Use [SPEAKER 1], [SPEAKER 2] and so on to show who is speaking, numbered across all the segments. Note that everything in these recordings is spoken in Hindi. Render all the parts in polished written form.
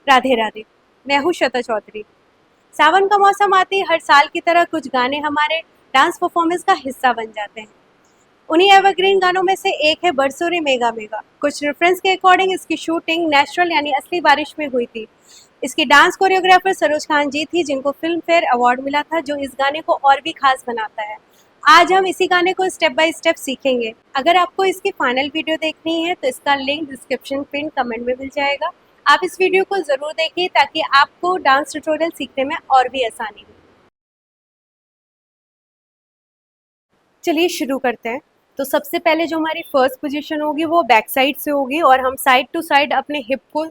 [SPEAKER 1] राधे राधे। मैं हूँ श्वेता चौधरी। सावन का मौसम आते ही हर साल की तरह कुछ गाने हमारे डांस परफॉर्मेंस का हिस्सा बन जाते हैं। उन्हीं एवरग्रीन गानों में से एक है बरसों रे मेगा मेगा। कुछ रेफरेंस के अकॉर्डिंग इसकी शूटिंग नेचुरल यानी असली बारिश में हुई थी। इसकी डांस कोरियोग्राफर सरोज खान जी थी, जिनको फिल्म फेयर अवार्ड मिला था, जो इस गाने को और भी खास बनाता है। आज हम इसी गाने को स्टेप बाय स्टेप सीखेंगे। अगर आपको इसकी फाइनल वीडियो देखनी है तो इसका लिंक डिस्क्रिप्शन पिन कमेंट में मिल जाएगा। आप इस वीडियो को ज़रूर देखिए ताकि आपको डांस ट्यूटोरियल सीखने में और भी आसानी हो। चलिए शुरू करते हैं। तो सबसे पहले जो हमारी फर्स्ट पोजीशन होगी वो बैक साइड से होगी और हम साइड टू साइड अपने हिप को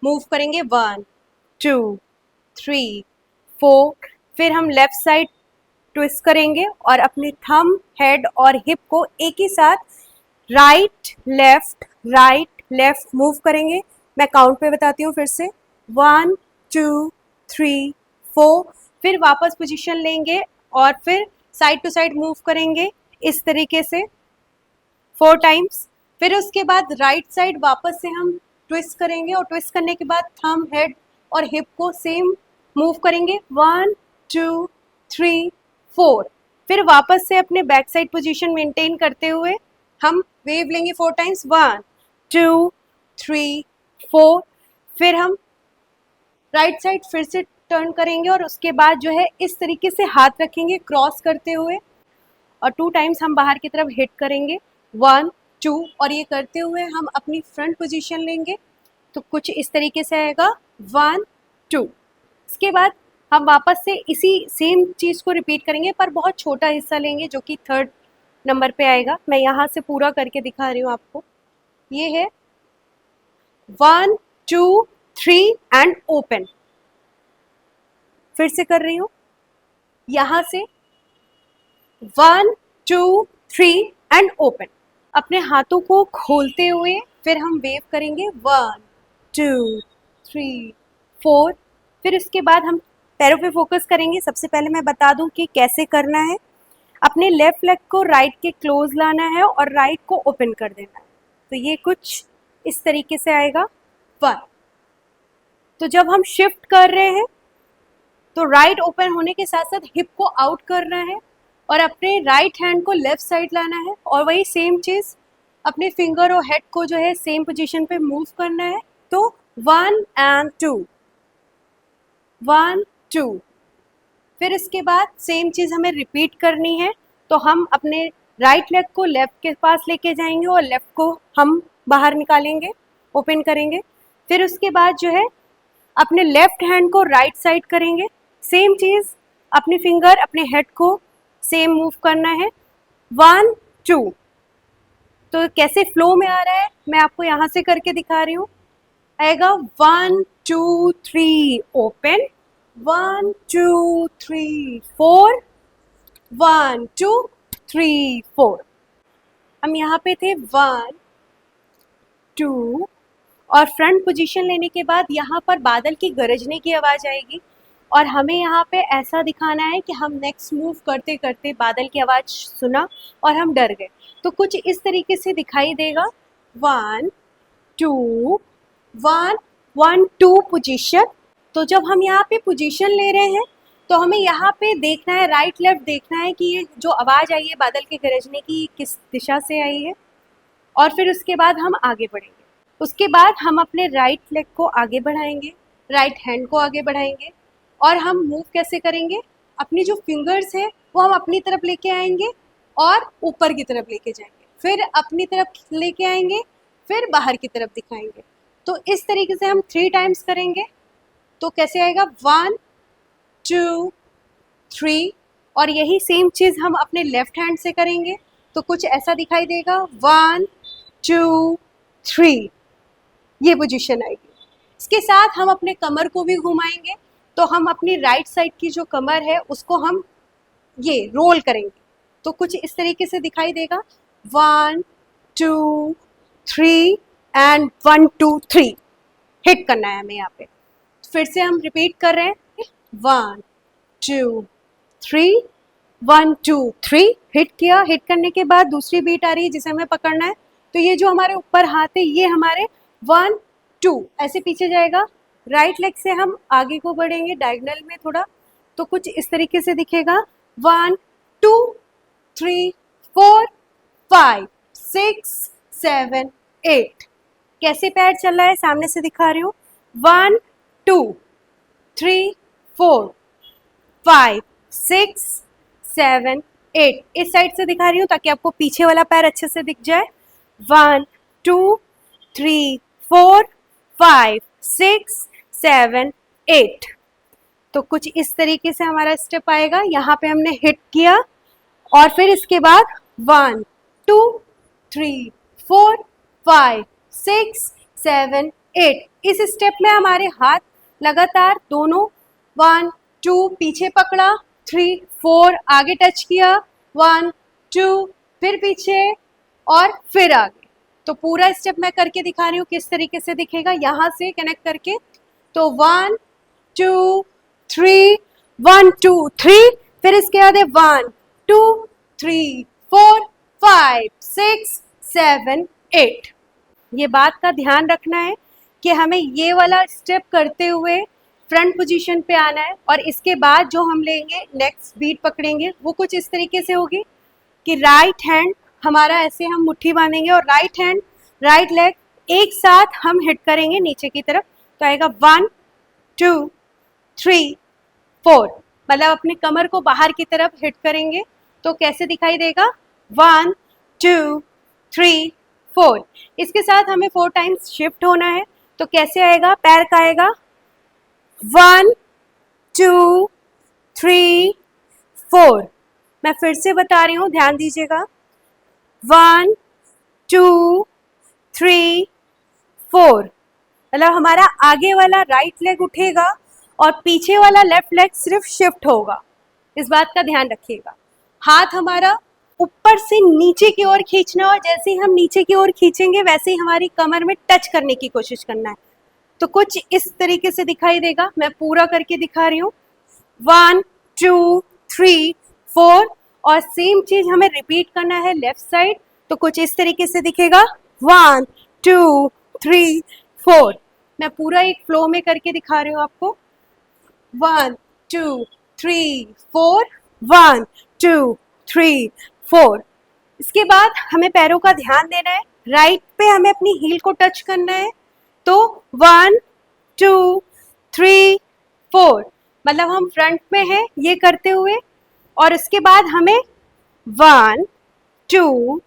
[SPEAKER 1] मूव करेंगे। 1 2 3 4। फिर हम लेफ्ट साइड ट्विस्ट करेंगे और अपने थंब, हेड और हिप को एक ही साथ राइट लेफ्ट मूव करेंगे। मैं काउंट पे बताती हूँ फिर से। 1 2 3 4। फिर वापस पोजीशन लेंगे और फिर साइड टू साइड मूव करेंगे इस तरीके से 4 टाइम्स। फिर उसके बाद राइट साइड वापस से हम ट्विस्ट करेंगे और ट्विस्ट करने के बाद थंब, हेड और हिप को सेम मूव करेंगे। 1 2 3 4। फिर वापस से अपने बैक साइड पोजीशन मेंटेन करते हुए हम वेव लेंगे 4 टाइम्स। 1 2 3 4। फिर हम राइट साइड फिर से टर्न करेंगे और उसके बाद जो है इस तरीके से हाथ रखेंगे क्रॉस करते हुए और 2 टाइम्स हम बाहर की तरफ हिट करेंगे। 1 2। और ये करते हुए हम अपनी फ्रंट पोजीशन लेंगे तो कुछ इस तरीके से आएगा। 1 2। इसके बाद हम वापस से इसी सेम चीज़ को रिपीट करेंगे पर बहुत छोटा हिस्सा लेंगे जो कि 3rd नंबर पे आएगा। मैं यहाँ से पूरा करके दिखा रही हूँ आपको। ये है 1 2 3 एंड ओपन। फिर से कर रही हूँ यहाँ से 1 2 3 एंड ओपन। अपने हाथों को खोलते हुए फिर हम वेव करेंगे 1 2 3 4। फिर उसके बाद हम पैरों पे फोकस करेंगे। सबसे पहले मैं बता दूं कि कैसे करना है। अपने लेफ्ट लेग को राइट के क्लोज लाना है और राइट को ओपन कर देना है। तो ये कुछ इस तरीके से आएगा। 1। तो जब हम शिफ्ट कर रहे हैं तो राइट ओपन होने के साथ साथ हिप को आउट करना है और अपने राइट हैंड को लेफ्ट साइड लाना है और वही सेम चीज़ अपने फिंगर और हेड को जो है सेम पोजीशन पे मूव करना है। तो 1 एंड 2 1 2। फिर इसके बाद सेम चीज़ हमें रिपीट करनी है। तो हम अपने राइट लेग को लेफ्ट के पास लेके जाएंगे और लेफ्ट को हम बाहर निकालेंगे, ओपन करेंगे। फिर उसके बाद जो है अपने लेफ्ट हैंड को राइट साइड करेंगे। सेम चीज़ अपनी फिंगर अपने हेड को सेम मूव करना है। 1 2। तो कैसे फ्लो में आ रहा है मैं आपको यहाँ से करके दिखा रही हूँ। आएगा 1 2 3 ओपन, 1 2 3 4, 1 2 3 4। हम यहाँ पे थे 1 2 और फ्रंट पोजीशन लेने के बाद यहाँ पर बादल की गरजने की आवाज़ आएगी और हमें यहाँ पे ऐसा दिखाना है कि हम नेक्स्ट मूव करते करते बादल की आवाज़ सुना और हम डर गए। तो कुछ इस तरीके से दिखाई देगा। 1 2 1 1 2 पोजीशन। तो जब हम यहाँ पे पोजीशन ले रहे हैं तो हमें यहाँ पे देखना है, राइट लेफ्ट देखना है कि ये जो आवाज़ आई है बादल के गरजने की किस दिशा से आई है और फिर उसके बाद हम आगे बढ़ेंगे। उसके बाद हम अपने राइट लेग को आगे बढ़ाएंगे, राइट हैंड को आगे बढ़ाएंगे और हम मूव कैसे करेंगे, अपनी जो फिंगर्स है वो हम अपनी तरफ लेके आएंगे और ऊपर की तरफ लेके जाएंगे, फिर अपनी तरफ लेके आएंगे, फिर बाहर की तरफ दिखाएंगे। तो इस तरीके से हम 3 टाइम्स करेंगे। तो कैसे आएगा 1 2 3। और यही सेम चीज़ हम अपने लेफ्ट हैंड से करेंगे तो कुछ ऐसा दिखाई देगा। 1 2 3। ये पोजीशन आएगी। इसके साथ हम अपने कमर को भी घुमाएंगे तो हम अपनी राइट साइड की जो कमर है उसको हम ये रोल करेंगे तो कुछ इस तरीके से दिखाई देगा। 1 2 3 एंड 1 2 3 हिट करना है हमें यहाँ पे। फिर से हम रिपीट कर रहे हैं 1 2 3 1 2 3 हिट किया। हिट करने के बाद दूसरी बीट आ रही है जिसे हमें पकड़ना है। तो ये जो हमारे ऊपर हाथ है ये हमारे 1 2 ऐसे पीछे जाएगा राइट लेग से हम आगे को बढ़ेंगे डायगोनल में थोड़ा, तो कुछ इस तरीके से दिखेगा 1 2 3 4 5 6 7 8। कैसे पैर चल रहा है सामने से दिखा रही हूँ, 1 2 3 4 5 6 7 8। इस साइड से दिखा रही हूँ ताकि आपको पीछे वाला पैर अच्छे से दिख जाए। 1 2 3 4 5 6 7 8। तो कुछ इस तरीके से हमारा स्टेप आएगा। यहाँ पे हमने हिट किया और फिर इसके बाद 1 2 3 4 5 6 7 8। इस स्टेप में हमारे हाथ लगातार दोनों 1 2 पीछे पकड़ा, 3 4 आगे टच किया, 1 2 फिर पीछे और फिर आगे। तो पूरा स्टेप मैं करके दिखा रही हूँ किस तरीके से दिखेगा यहाँ से कनेक्ट करके। तो 1 2 3 1 2 3, फिर इसके बाद 1 2 3 4 5 6 7 8। ये बात का ध्यान रखना है कि हमें ये वाला स्टेप करते हुए फ्रंट पोजीशन पे आना है और इसके बाद जो हम लेंगे नेक्स्ट बीट पकड़ेंगे वो कुछ इस तरीके से होगी कि राइट हैंड हमारा ऐसे हम मुट्ठी बांधेंगे और राइट हैंड राइट लेग एक साथ हम हिट करेंगे नीचे की तरफ। तो आएगा 1 2 3 4, मतलब अपने कमर को बाहर की तरफ हिट करेंगे। तो कैसे दिखाई देगा 1 2 3 4। इसके साथ हमें 4 टाइम्स शिफ्ट होना है। तो कैसे आएगा, पैर का आएगा 1 2 3 4। मैं फिर से बता रही हूँ, ध्यान दीजिएगा 1 2 3 4, मतलब हमारा आगे वाला राइट लेग उठेगा और पीछे वाला लेफ्ट लेग सिर्फ शिफ्ट होगा। इस बात का ध्यान रखिएगा। हाथ हमारा ऊपर से नीचे की ओर खींचना और जैसे ही हम नीचे की ओर खींचेंगे वैसे ही हमारी कमर में टच करने की कोशिश करना है। तो कुछ इस तरीके से दिखाई देगा। मैं पूरा करके दिखा रही हूँ 1 2 3 4 और सेम चीज हमें रिपीट करना है लेफ्ट साइड। तो कुछ इस तरीके से दिखेगा 1 2 3 4। मैं पूरा एक फ्लो में करके दिखा रही हूँ आपको 1 2 3 4 1 2 3 4। इसके बाद हमें पैरों का ध्यान देना है, राइट पे हमें अपनी हील को टच करना है। तो 1 2 3 4, मतलब हम फ्रंट में हैं ये करते हुए और इसके बाद हमें 1 2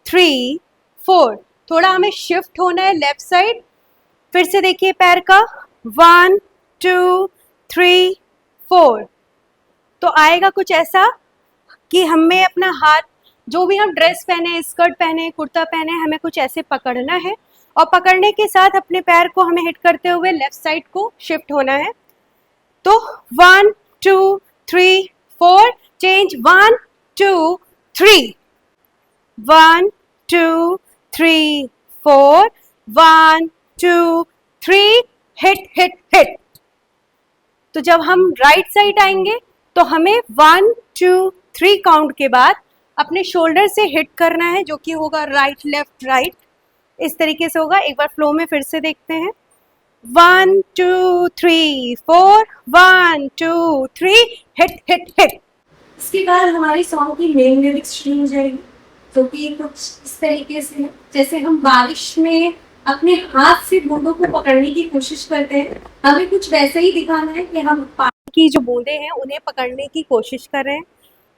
[SPEAKER 1] 3 4 थोड़ा हमें शिफ्ट होना है लेफ्ट साइड। फिर से देखिए पैर का 1 2 3 4। तो आएगा कुछ ऐसा कि हमें अपना हाथ, जो भी हम ड्रेस पहने, स्कर्ट पहने, कुर्ता पहने, हमें कुछ ऐसे पकड़ना है और पकड़ने के साथ अपने पैर को हमें हिट करते हुए लेफ्ट साइड को शिफ्ट होना है। तो 1 2 3 4 चेंज 1 2 3 1 2 3 4 1 2 3 हिट हिट हिट। तो जब हम राइट साइड आएंगे तो हमें 1 2 3 काउंट के बाद अपने शोल्डर से हिट करना है, जो कि होगा राइट लेफ्ट राइट, इस तरीके से होगा। एक बार फ्लो में फिर से देखते हैं 1 2 3 4 1 2 3 हिट हिट हिट।
[SPEAKER 2] इसके बाद हमारी सॉन्ग की मेन लिरिक्स शुरू हो जाएगी, जो कि कुछ इस तरीके से है, जैसे हम बारिश में अपने हाथ से बूंदों को पकड़ने की कोशिश करते हैं, हमें कुछ वैसे ही दिखाना है कि हम
[SPEAKER 1] पानी की जो बूंदे हैं उन्हें पकड़ने की कोशिश कर रहे हैं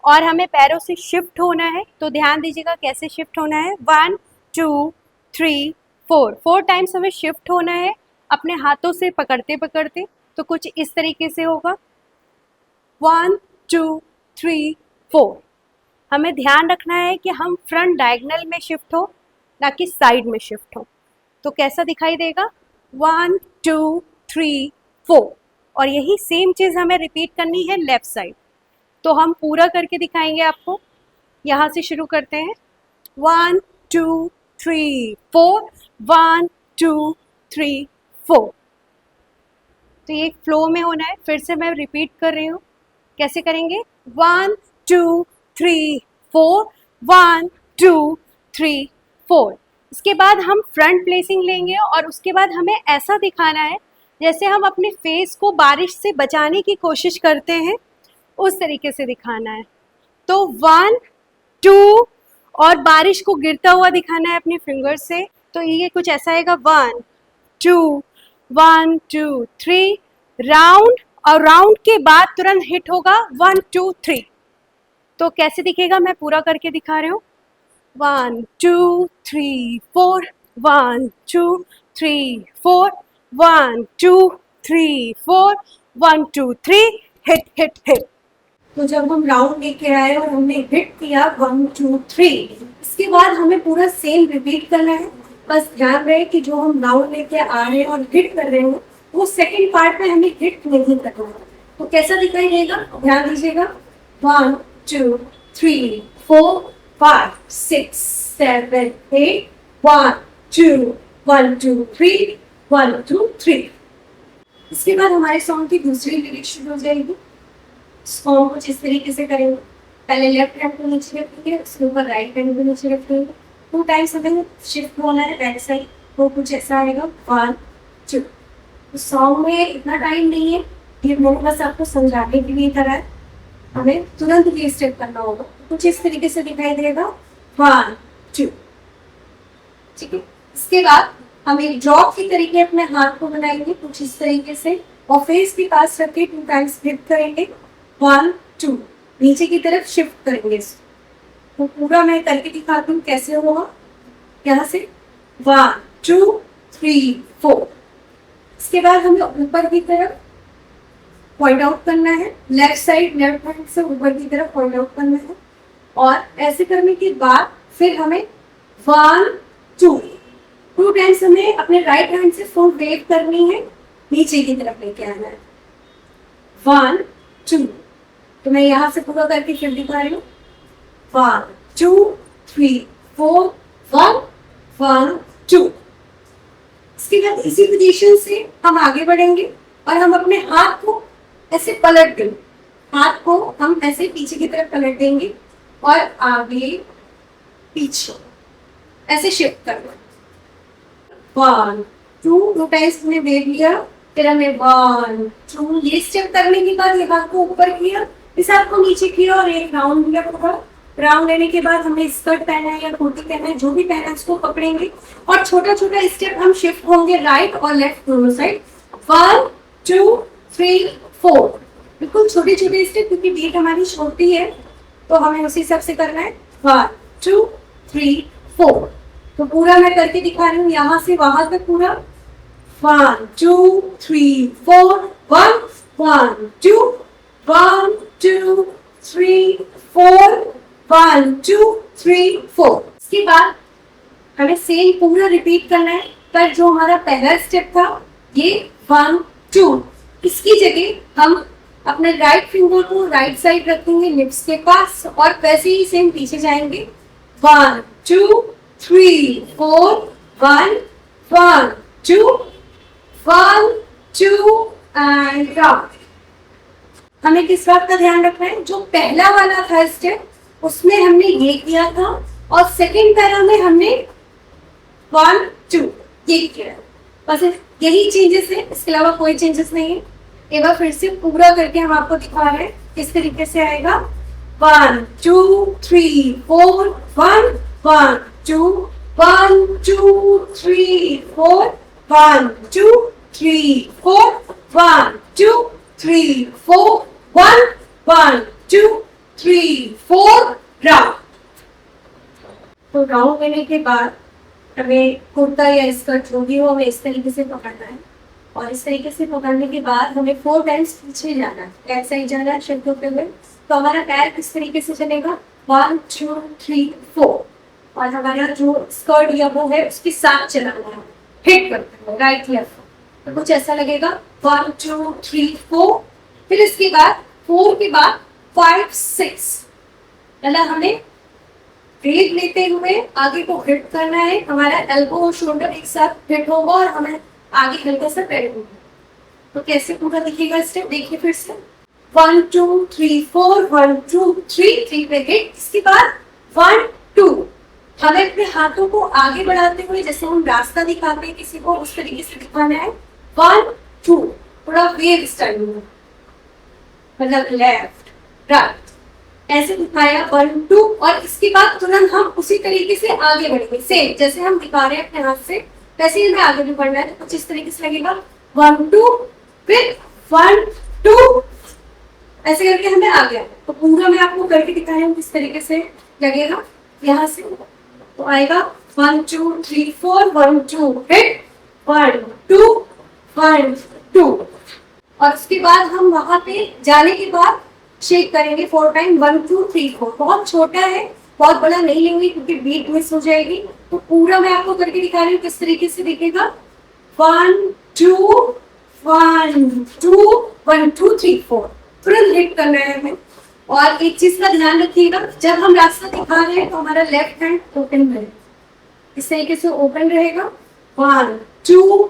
[SPEAKER 1] और हमें पैरों से शिफ्ट होना है। तो ध्यान दीजिएगा कैसे शिफ्ट होना है, 1 2 3 4, 4 टाइम्स हमें शिफ्ट होना है अपने हाथों से पकड़ते पकड़ते। तो कुछ इस तरीके से होगा 1 2 3 4। हमें ध्यान रखना है कि हम फ्रंट डायगोनल में शिफ्ट हो, ना कि साइड में शिफ्ट हो। तो कैसा दिखाई देगा 1 2 3 4, और यही सेम चीज़ हमें रिपीट करनी है लेफ्ट साइड। तो हम पूरा करके दिखाएंगे आपको। यहाँ से शुरू करते हैं 1 2 3 4 1 2 3 4। तो ये फ्लो में होना है। फिर से मैं रिपीट कर रही हूँ, कैसे करेंगे 1 2 3 4 1 2 3 4। इसके बाद हम फ्रंट प्लेसिंग लेंगे और उसके बाद हमें ऐसा दिखाना है जैसे हम अपने फेस को बारिश से बचाने की कोशिश करते हैं उस तरीके से दिखाना है। तो 1 2 और बारिश को गिरता हुआ दिखाना है अपने फिंगर से। तो ये कुछ ऐसा आएगा 1 2 1 2 3 राउंड, और राउंड के बाद तुरंत हिट होगा 1 2 3। तो कैसे दिखेगा, मैं पूरा करके दिखा रही हूँ। 1 2 3 4 1 2 3 4 1 2 3 4 1 2 3 हिट हिट हिट।
[SPEAKER 2] तो जब हम राउंड लेके आए और हमने हिट किया 1 2 3, इसके बाद हमें पूरा सेम रिपीट करना है। बस ध्यान रहे कि जो हम राउंड लेके आ रहे हैं और हिट कर रहे हैं वो सेकंड पार्ट में हमें हिट नहीं करना है। तो कैसा दिखाई देगा, ध्यान दीजिएगा। 1 2 3 4 5 6 7 8 1 2 1 2 3 1 2 3। इसके बाद हमारे सॉन्ग की दूसरी लिरिक्स शुरू हो जाएगी। सॉन्ग कुछ इस तरीके से करेंगे। पहले लेफ्ट हैंड को नीचे रखेंगे, उसके ऊपर राइट हैंड को नीचे रखेंगे। 2 टाइम्स हमें शिफ्ट होना है बैक साइड। वो कुछ ऐसा आएगा 1 2। तो सॉन्ग में इतना टाइम नहीं है, ये मैंने बस आपको समझाने के लिए करा है। हमें तुरंत ये स्टेप करना होगा। कुछ इस तरीके से दिखाई देगा 1 2। ठीक है, इसके बाद हम एक ड्रॉप की तरीके अपने हाथ को बनाएंगे कुछ इस तरीके से, और फेस के पास रख के 2 टाइम्स हिट करेंगे 1 2। नीचे की तरफ शिफ्ट करेंगे इसको। तो पूरा मैं करके दिखाती हूँ कैसे होगा। यहाँ से 1 2 3 4। इसके बाद हमें ऊपर की तरफ पॉइंट आउट करना है, लेफ्ट साइड लेफ्ट हैंड से ऊपर की तरफ पॉइंट आउट करना है। और ऐसे करने के बाद फिर हमें 1 2 टाइम्स हमें अपने राइट हैंड से फुल वेव करनी है, नीचे की तरफ लेके आना है 1 2। तो मैं यहाँ से पूरा करके फिर दिखा रही हूँ 1 2 3 4 1 1 2। इसके बाद इसी पोजीशन से हम आगे बढ़ेंगे और हम अपने हाथ को ऐसे पलट देंगे। हाथ को हम ऐसे पीछे की तरफ पलट देंगे और आगे पीछे ऐसे शिफ्ट करना। 1 2 टाइम्स हमने वेव लिया, फिर हमें 1 2 ये स्टेप करने के बाद ये हाथ को ऊपर किया, इस हाथ को नीचे किया और एक राउंड लिया पूरा। राउंड लेने के बाद हमने स्कर्ट पहना है या कुर्ती पहना है, जो भी पहना है उसको पकड़ेंगे और छोटा छोटा स्टेप हम शिफ्ट होंगे राइट और लेफ्ट दोनों साइड। 1 2 3 4। बिल्कुल छोटे छोटे स्टेप, क्योंकि बीट हमारी छोटी है तो हमें उसी हिसाब से करना है। 1 2 3 4। तो पूरा मैं करके दिखा रही हूँ यहाँ से वहां तक पूरा। 1 2 3 4 1 1 2 1 2 3 4 1 2 3 4। इसके बाद हमें सेम पूरा रिपीट करना है, पर जो हमारा पहला स्टेप था ये 1 2, इसकी जगह हम अपने राइट फिंगर को राइट साइड रखेंगे लिप्स के पास और वैसे ही सेम पीछे जाएंगे 1 2 3 4 1 1 2 1 2 एंड राउंड। हमें किस बात का ध्यान रखना है, जो पहला वाला था स्टेप उसमें हमने ये किया था और सेकंड पैरा में हमने 1 2 ये किया। बस यही चेंजेस है, इसके अलावा कोई चेंजेस नहीं है। एक बार फिर से पूरा करके हम आपको दिखा रहे हैं किस तरीके से आएगा। 1 2 3 4 1 1 2 1 2 3 4 1 2 3 4 1 2 3 4 1 1 2 3 4 राउंड। तो राउंड लेने के बाद हमें कुर्ता या स्कर्ट जो भी हो हमें इस तरीके से पकड़ना है और इस तरीके से पकड़ने के बाद हमें 4 टाइम्स पीछे जाना है, ऐसा ही जाना है शिफ्ट होते हुए। तो हमारा पैर किस तरीके से चलेगा 1 2 3 4 और हमारा जो स्कर्ट या वो है उसके साथ चलाना है, हिट करते हैं राइट लेफ्ट। तो कुछ ऐसा लगेगा 1 2 3 4। फिर इसके बाद 4 के बाद 5 6, मतलब हमें ब्रेक लेते हुए आगे को हिट करना है। हमारा एल्बो और शोल्डर एक साथ हिट होगा और हमें आगे हल्का सा पैर होगा। तो कैसे पूरा दिखेगा स्टेप देखिए फिर से। 1 2 3 4 1 2 3 3 पे हिट। इसके बाद 1 2 हमें अपने हाथों को आगे बढ़ाते हुए जैसे हम रास्ता दिखाते हैं किसी को उस तरीके से दिखाना है। 1 2, थोड़ा वेव स्टाइल में, मतलब लेफ्ट राइट ऐसे दिखाया 1 2, और इसके बाद तुरंत हम उसी तरीके से आगे बढ़ेंगे, सेम जैसे हम दिखा रहे हैं अपने हाथ से वैसे ही हमें आगे भी बढ़ना है। तो कुछ इस तरीके से लगेगा 1 2, फिर 1 2, ऐसे करके हमें आगे आना। तो पूरा मैं आपको करके दिखा रही हूँ किस तरीके से लगेगा। यहाँ से तो आएगा 1 2 3 4, 1 2 हिट, 1 2 1 2, और उसके बाद हम वहां पे जाने के बाद शेक करेंगे 4 टाइम, 1 2 3 4। बहुत छोटा है, बहुत बड़ा नहीं लेंगे क्योंकि बीट मिस हो जाएगी। तो पूरा मैं आपको करके दिखा रही हूँ किस तरीके से दिखेगा। 1 2 1 2 1 2 3 4, तुरंत हिट करना है हमें। और एक चीज का ध्यान रखिएगा, जब हम रास्ता दिखा रहे हैं तो हमारा लेफ्ट हैंड ओपन रहेगा, इस तरीके से ओपन रहेगा। 1 2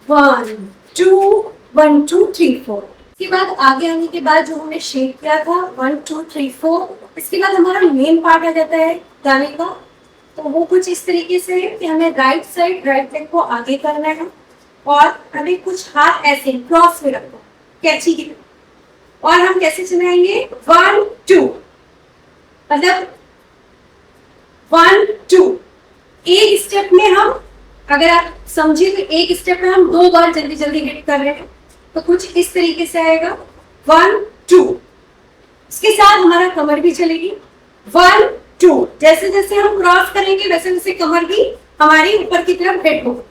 [SPEAKER 2] 1 2 1 2 3 4। इसके बाद आगे आने के बाद जो हमने शेक किया था 1 2 3 4, इसके बाद हमारा मेन पार्ट आ जाता है गाने का। तो वो कुछ इस तरीके से है कि हमें राइट साइड राइट लेग को आगे करना है और हमें कुछ हाथ ऐसे क्रॉस में रखना कैची की तरह, और हम कैसे चलाएंगे 1 2, मतलब 1 2। एक स्टेप में हम, अगर आप समझिए तो एक स्टेप में हम 2 बार जल्दी जल्दी हिट कर रहे हैं, तो कुछ इस तरीके से आएगा 1 2। इसके साथ हमारा कमर भी चलेगी 1 2, जैसे जैसे हम क्रॉस करेंगे वैसे वैसे कमर भी हमारी ऊपर की तरफ हिट होगी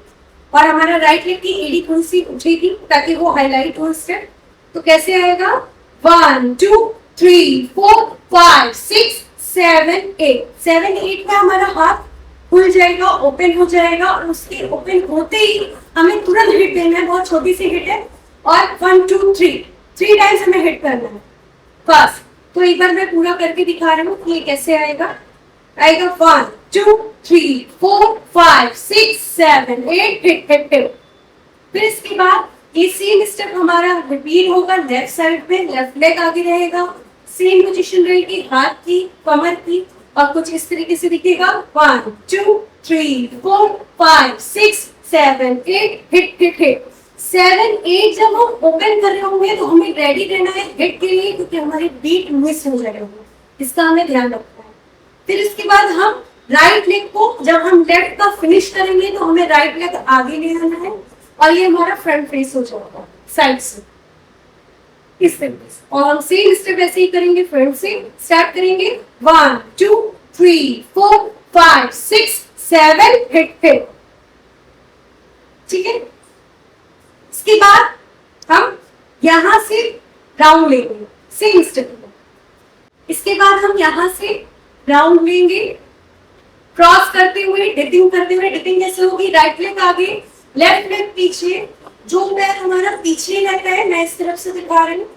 [SPEAKER 2] और हमारा राइट लेग की एड़ी थोड़ी सी उठेगी ताकि वो हाईलाइट हो स्टेप। तो कैसे आएगा 1 2 3 4 5 6 7 8। 7 8 में हमारा हाथ खुल जाएगा, ओपन हो जाएगा, और उसके ओपन होते ही हमें तुरंत हिट देना है। बहुत छोटी सी हिट है, और 1 2 3 टाइम्स हमें हिट करना है बस। तो एक बार मैं पूरा करके दिखा रहा हूँ कि ये कैसे आएगा। आएगा 1 2 3 4 5 6 7 8, हिट हिट हिट। फिर इसके बाद ये सेम स्टेप हमारा रिपीट होगा लेफ्ट साइड पे, लेफ्ट लेग आगे रहेगा, सेम पोजीशन रहेगी हाथ की कमर की, और कुछ इस तरीके से दिखेगा 1 2 3 4 5 6 7 8, हिट हिट हिट। 7 8 जब हम ओपन कर रहे होंगे तो हमें रेडी रहना है हिट के लिए, क्योंकि हमारी बीट मिस हो जाएगा, इसका हमें ध्यान रखना है। फिर इसके बाद हम राइट लेग को, जब हम लेफ्ट का फिनिश करेंगे तो हमें राइट लेग आगे ले आना है, और ये हमारा फ्रंट फेस हो जाएगा साइड से इस तरीके से। और हम सेम स्टेप ऐसे ही करेंगे, फ्रंट से स्टार्ट करेंगे 1 2 3 4 5 6 7, हिट हिट। ठीक है, इसके बाद हम यहां से राउंड लेंगे सेम स्टेप में। इसके बाद हम यहां से राउंड लेंगे क्रॉस करते हुए, डिपिंग करते हुए। डिपिंग कैसे होगी, राइट लेग आगे लेफ्ट लेग पीछे, जो पैर हमारा पीछे रहता है मैं इस तरफ से दिखा रही हूँ।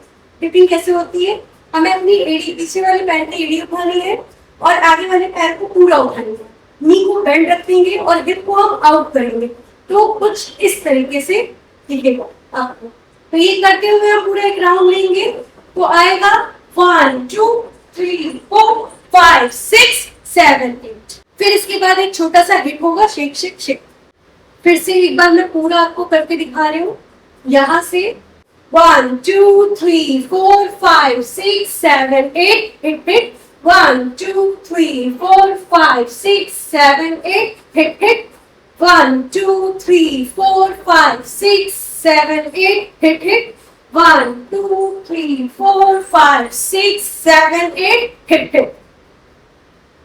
[SPEAKER 2] डिपिंग कैसे होती है, हमें अपनी एड़ी, पीछे वाले पैर की एड़ी उठानी है और आगे वाले पैर को पूरा उठानी है, नी को बेंड रख देंगे और हिप को हम आउट करेंगे। तो कुछ इस तरीके से दिखेगा आपको। तो ये करते हुए हम पूरा एक राउंड लेंगे, तो आएगा 1 2 3 4 5 6 7 8। फिर इसके बाद एक छोटा सा हिट होगा, शेक शेक शेक। फिर से एक बार मैं पूरा आपको करके दिखा रही हूँ। यहाँ से 1 2 3 4 5 6 7 8, hit hit. 1 2 3 4 5 6 7 8, hit hit. 1 2 3 4 5 6 7 8, hit hit. 1 2 3 4 5 6 7 8, hit hit.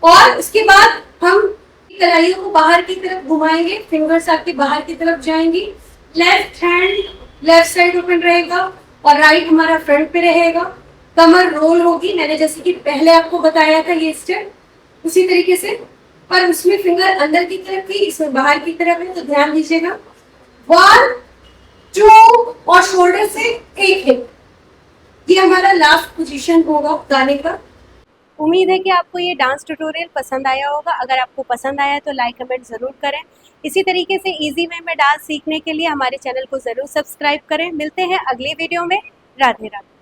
[SPEAKER 2] और उसके बाद हम कलाइयों को बाहर की तरफ घुमाएंगे, फिंगर्स आपके बाहर की तरफ जाएंगी। Left hand left side open रहेगा और राइट हमारा फ्रंट पे रहेगा। कमर रोल होगी, मैंने जैसे कि पहले आपको बताया था ये स्टेप उसी तरीके से, पर उसमें फिंगर अंदर की तरफ थी, इसमें बाहर की तरफ है, तो ध्यान दीजिएगा। 1 2 और शोल्डर से एक हिट, ये हमारा लास्ट पोजीशन होगा गाने का।
[SPEAKER 1] उम्मीद है कि आपको ये डांस ट्यूटोरियल पसंद आया होगा। अगर आपको पसंद आया तो लाइक कमेंट ज़रूर करें। इसी तरीके से इजी वे में डांस सीखने के लिए हमारे चैनल को ज़रूर सब्सक्राइब करें। मिलते हैं अगले वीडियो में। राधे राधे।